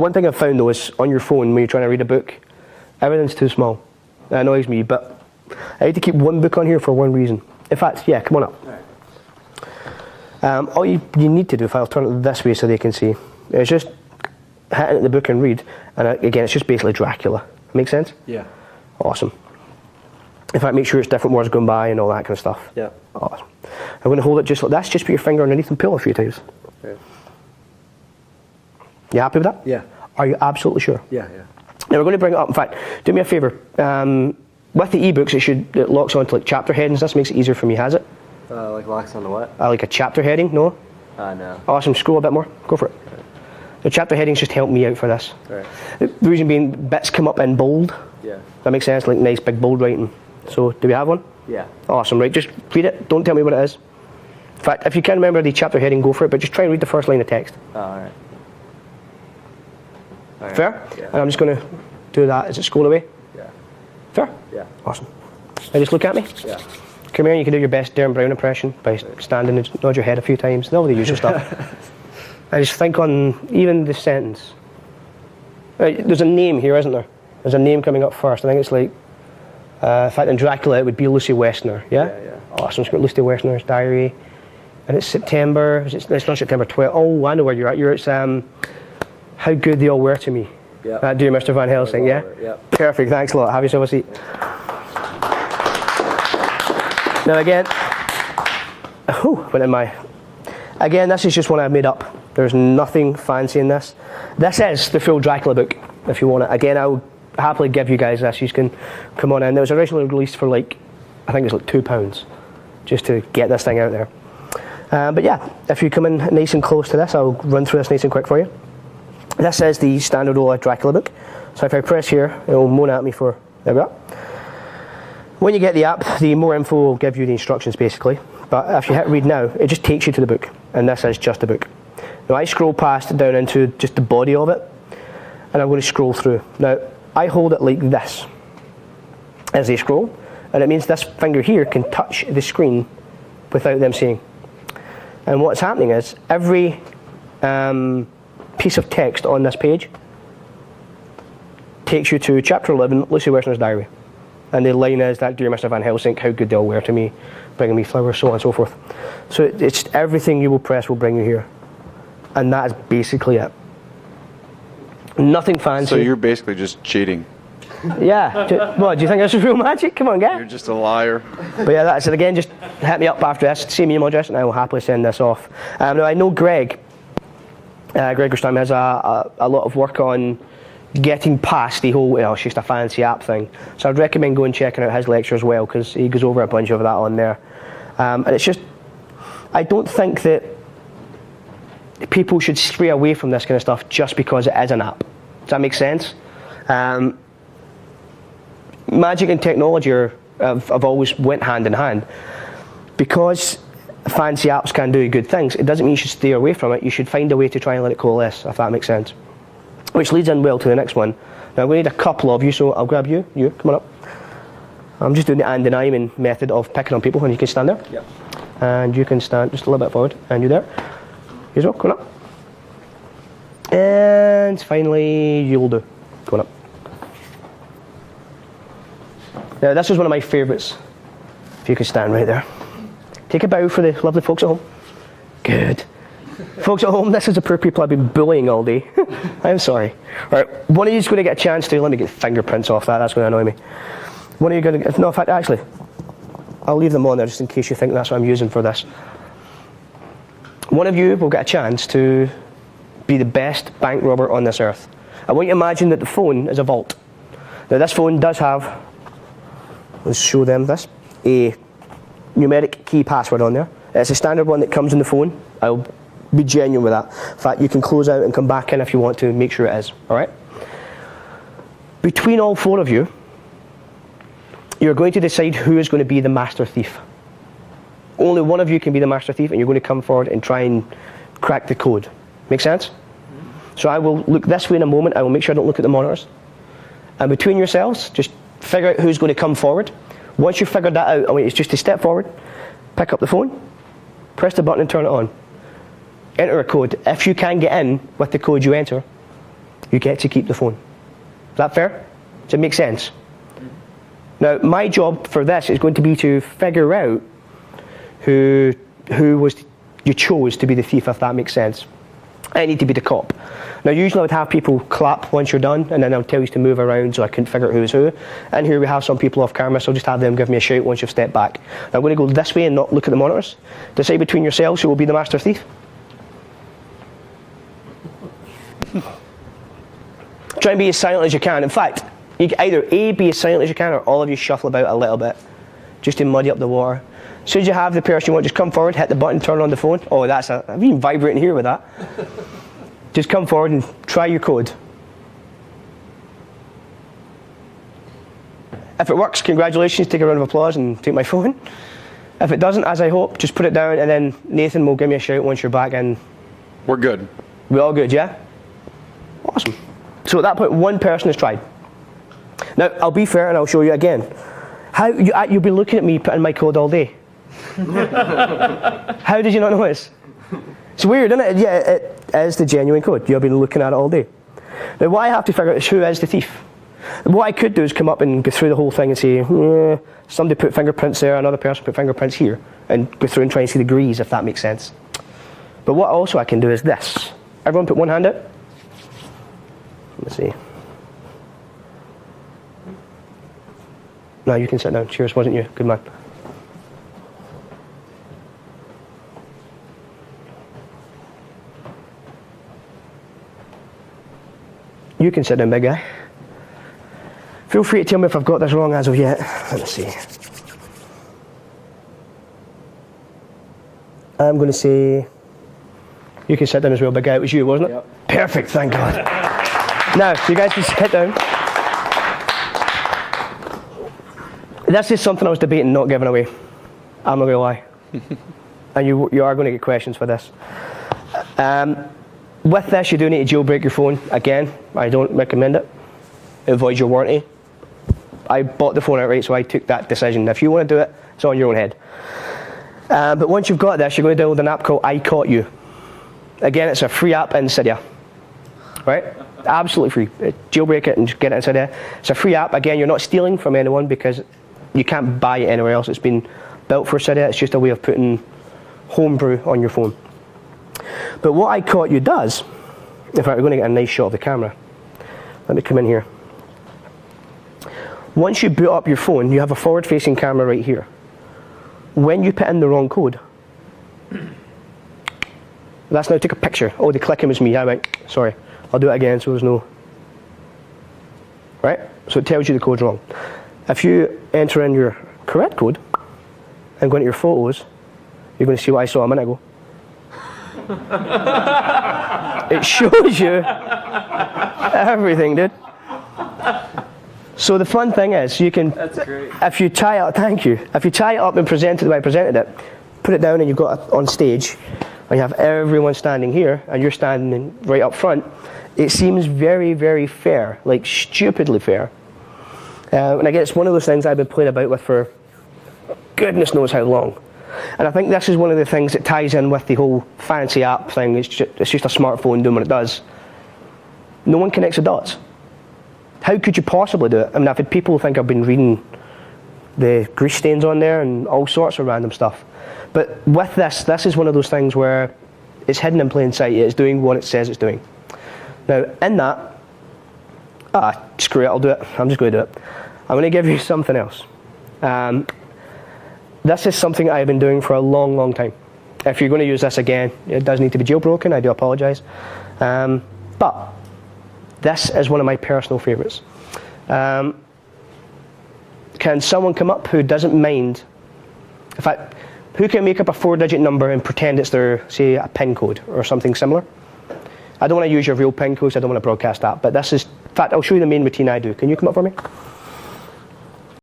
One thing I've found though is on your phone when you're trying to read a book, everything's too small. That annoys me, but I need to keep one book on here for one reason. In fact, yeah, come on up. All you need to do, if I'll turn it this way so they can see, is just hit into the book and read. And again, it's just basically Dracula. Make sense? Yeah. Awesome. In fact, make sure it's different words going by and all that kind of stuff. Yeah. Awesome. I'm going to hold it just like this. Just put your finger underneath and pull a few times. Okay. You happy with that? Yeah. Are you absolutely sure? Yeah, yeah. Now we're going to bring it up. In fact, do me a favour. With the ebooks, it locks onto like chapter headings. This makes it easier for me. Has it? Like locks on the what? Like a chapter heading. No. No. Awesome. Scroll a bit more. Go for it. Right. The chapter headings just help me out for this. Right. The reason being, bits come up in bold. Yeah. That makes sense. Like nice big bold writing. So, do we have one? Yeah. Awesome. Right. Just read it. Don't tell me what it is. In fact, if you can remember the chapter heading, go for it. But just try and read the first line of text. Oh, all right. Fair? Yeah. And I'm just going to do that as it scroll away. Yeah. Fair? Yeah. Awesome. Now just look at me. Yeah. Come here and you can do your best Darren Brown impression by standing and nod your head a few times. All the usual stuff. I just think on even the sentence. There's a name here, isn't there? There's a name coming up first. I think it's like, in fact in Dracula it would be Lucy Westner, yeah? Yeah, yeah. Awesome, it's got Lucy Westner's diary. And it's September, it's not September 12th. Oh, I know where you're at. It's How Good They All Were to Me. Yeah. That dear Mr. Van Helsing, yeah? Yeah. Perfect, thanks a lot. Have yourself a seat. Now again, again, this is just one I've made up. There's nothing fancy in this. This is the full Dracula book, if you want it. Again, I'll happily give you guys this. You can come on in. It was originally released for like, I think it was like £2, just to get this thing out there. But yeah, if you come in nice and close to this, I'll run through this nice and quick for you. This is the standard old Dracula book. So if I press here, it will moan at me for, there we go. When you get the app, the more info will give you the instructions basically. But if you hit read now, it just takes you to the book. And this is just a book. Now I scroll past down into just the body of it. And I'm going to scroll through. Now, I hold it like this as they scroll. And it means this finger here can touch the screen without them seeing. And what's happening is, every piece of text on this page takes you to chapter 11, Lucy Westner's diary. And the line is that, dear Mr. Van Helsing, how good they all were to me, bringing me flowers, so on and so forth. So it's everything you will press will bring you here. And that is basically it. Nothing fancy. So you're basically just cheating. Yeah. What, do you think this is real magic? Come on, guy. You're just a liar. But yeah, that's it. Again, just hit me up after this, same email address, and I will happily send this off. Now, I know Greg Gerstein has a lot of work on getting past the whole, it's just a fancy app thing. So I'd recommend going and checking out his lecture as well, because he goes over a bunch of that on there. And it's just, I don't think that people should stray away from this kind of stuff just because it is an app. Does that make sense? Magic and technology have always went hand in hand. Because fancy apps can do good things, it doesn't mean you should stay away from it. You should find a way to try and let it coalesce, if that makes sense. Which leads in well to the next one. Now we need a couple of you, so I'll grab you, come on up. I'm just doing the and denying method of picking on people, and you can stand there. Yep. And you can stand just a little bit forward, and you there. You as well, come on up. And finally, you'll do. Come on up. Now this is one of my favourites. If you can stand right there. Take a bow for the lovely folks at home. Good. Folks at home, this is the poor people I've been bullying all day. I'm sorry. All right, one of you is going to get a chance to, let me get fingerprints off that, that's going to annoy me. One of you going to, no, in fact, actually, I'll leave them on there just in case you think that's what I'm using for this. One of you will get a chance to be the best bank robber on this earth. I want you to imagine that the phone is a vault. Now this phone does have, let's show them this, a numeric key password on there. It's a standard one that comes in the phone. I'll be genuine with that. In fact, you can close out and come back in if you want to make sure it is, all right? Between all four of you, you're going to decide who is going to be the master thief. Only one of you can be the master thief, and you're going to come forward and try and crack the code. Make sense? So I will look this way in a moment. I will make sure I don't look at the monitors. And between yourselves, just figure out who's going to come forward. Once you've figured that out, I want you just to step forward, pick up the phone, press the button and turn it on. Enter a code. If you can get in with the code you enter, you get to keep the phone. Is that fair? Does it make sense? Now, my job for this is going to be to figure out who you chose to be the thief, if that makes sense. I need to be the cop. Now, usually I would have people clap once you're done, and then I would tell you to move around so I couldn't figure out who was who. And here we have some people off camera, so I'll just have them give me a shout once you've stepped back. Now, I'm going to go this way and not look at the monitors. Decide between yourselves who will be the master thief. Try and be as silent as you can. In fact, you can either A, be as silent as you can, or all of you shuffle about a little bit, just to muddy up the water. As soon as you have the person you want, just come forward, hit the button, turn on the phone. Oh, I've been vibrating here with that. Just come forward and try your code. If it works, congratulations, take a round of applause and take my phone. If it doesn't, as I hope, just put it down, and then Nathan will give me a shout once you're back in. We're good. We all good, yeah? Awesome. So at that point, one person has tried. Now, I'll be fair and I'll show you again. You'll be looking at me putting my code all day. How did you not notice? It's weird, isn't it? Yeah, it is the genuine code. You'll be looking at it all day. Now, what I have to figure out is who is the thief. What I could do is come up and go through the whole thing and say, somebody put fingerprints there, another person put fingerprints here, and go through and try and see the degrees, if that makes sense. But what also I can do is this. Everyone put one hand out. Let's see. No, you can sit down. Cheers, wasn't you? Good man. You can sit down, big guy. Feel free to tell me if I've got this wrong as of yet. Let me see. I'm going to say... You can sit down as well, big guy. It was you, wasn't it? Yep. Perfect, thank God. Now, you guys can sit down. This is something I was debating not giving away. I'm not going to lie. And you are going to get questions for this. With this, you do need to jailbreak your phone. Again, I don't recommend it. It voids your warranty. I bought the phone outright, so I took that decision. If you want to do it, it's on your own head. But once you've got this, you're going to download an app called I Caught You. Again, it's a free app in Cydia. Right? Absolutely free. Jailbreak it and just get it in Cydia. It's a free app. Again, you're not stealing from anyone because you can't buy it anywhere else. It's been built for Cydia. It's just a way of putting homebrew on your phone. But what I Caught You does, in fact, we're going to get a nice shot of the camera. Let me come in here. Once you boot up your phone, you have a forward-facing camera right here. When you put in the wrong code, that's now take a picture. Oh, the clicking was me. I went, sorry. I'll do it again so there's no... Right? So it tells you the code's wrong. If you enter in your correct code and go into your photos, you're going to see what I saw a minute ago. It shows you everything, dude. So the fun thing is, you can... That's great. If you tie it up, thank you. If you tie it up and present it the way I presented it, put it down and you've got it on stage, and you have everyone standing here, and you're standing right up front, it seems very, very fair, like stupidly fair. And again, it's one of those things I've been playing about with for goodness knows how long. And I think this is one of the things that ties in with the whole fancy app thing. It's just a smartphone doing what it does. No one connects the dots. How could you possibly do it? I mean, I've had people think I've been reading the grease stains on there and all sorts of random stuff. But with this is one of those things where it's hidden in plain sight. It's doing what it says it's doing. Now, in that, screw it, I'll do it. I'm just going to do it. I'm going to give you something else. This is something I've been doing for a long, long time. If you're going to use this again, it does need to be jailbroken. I do apologise. But this is one of my personal favourites. Can someone come up who doesn't mind? In fact, who can make up a 4-digit number and pretend it's their, say, a PIN code or something similar? I don't want to use your real PIN codes. I don't want to broadcast that. But this is, in fact, I'll show you the main routine I do. Can you come up for me?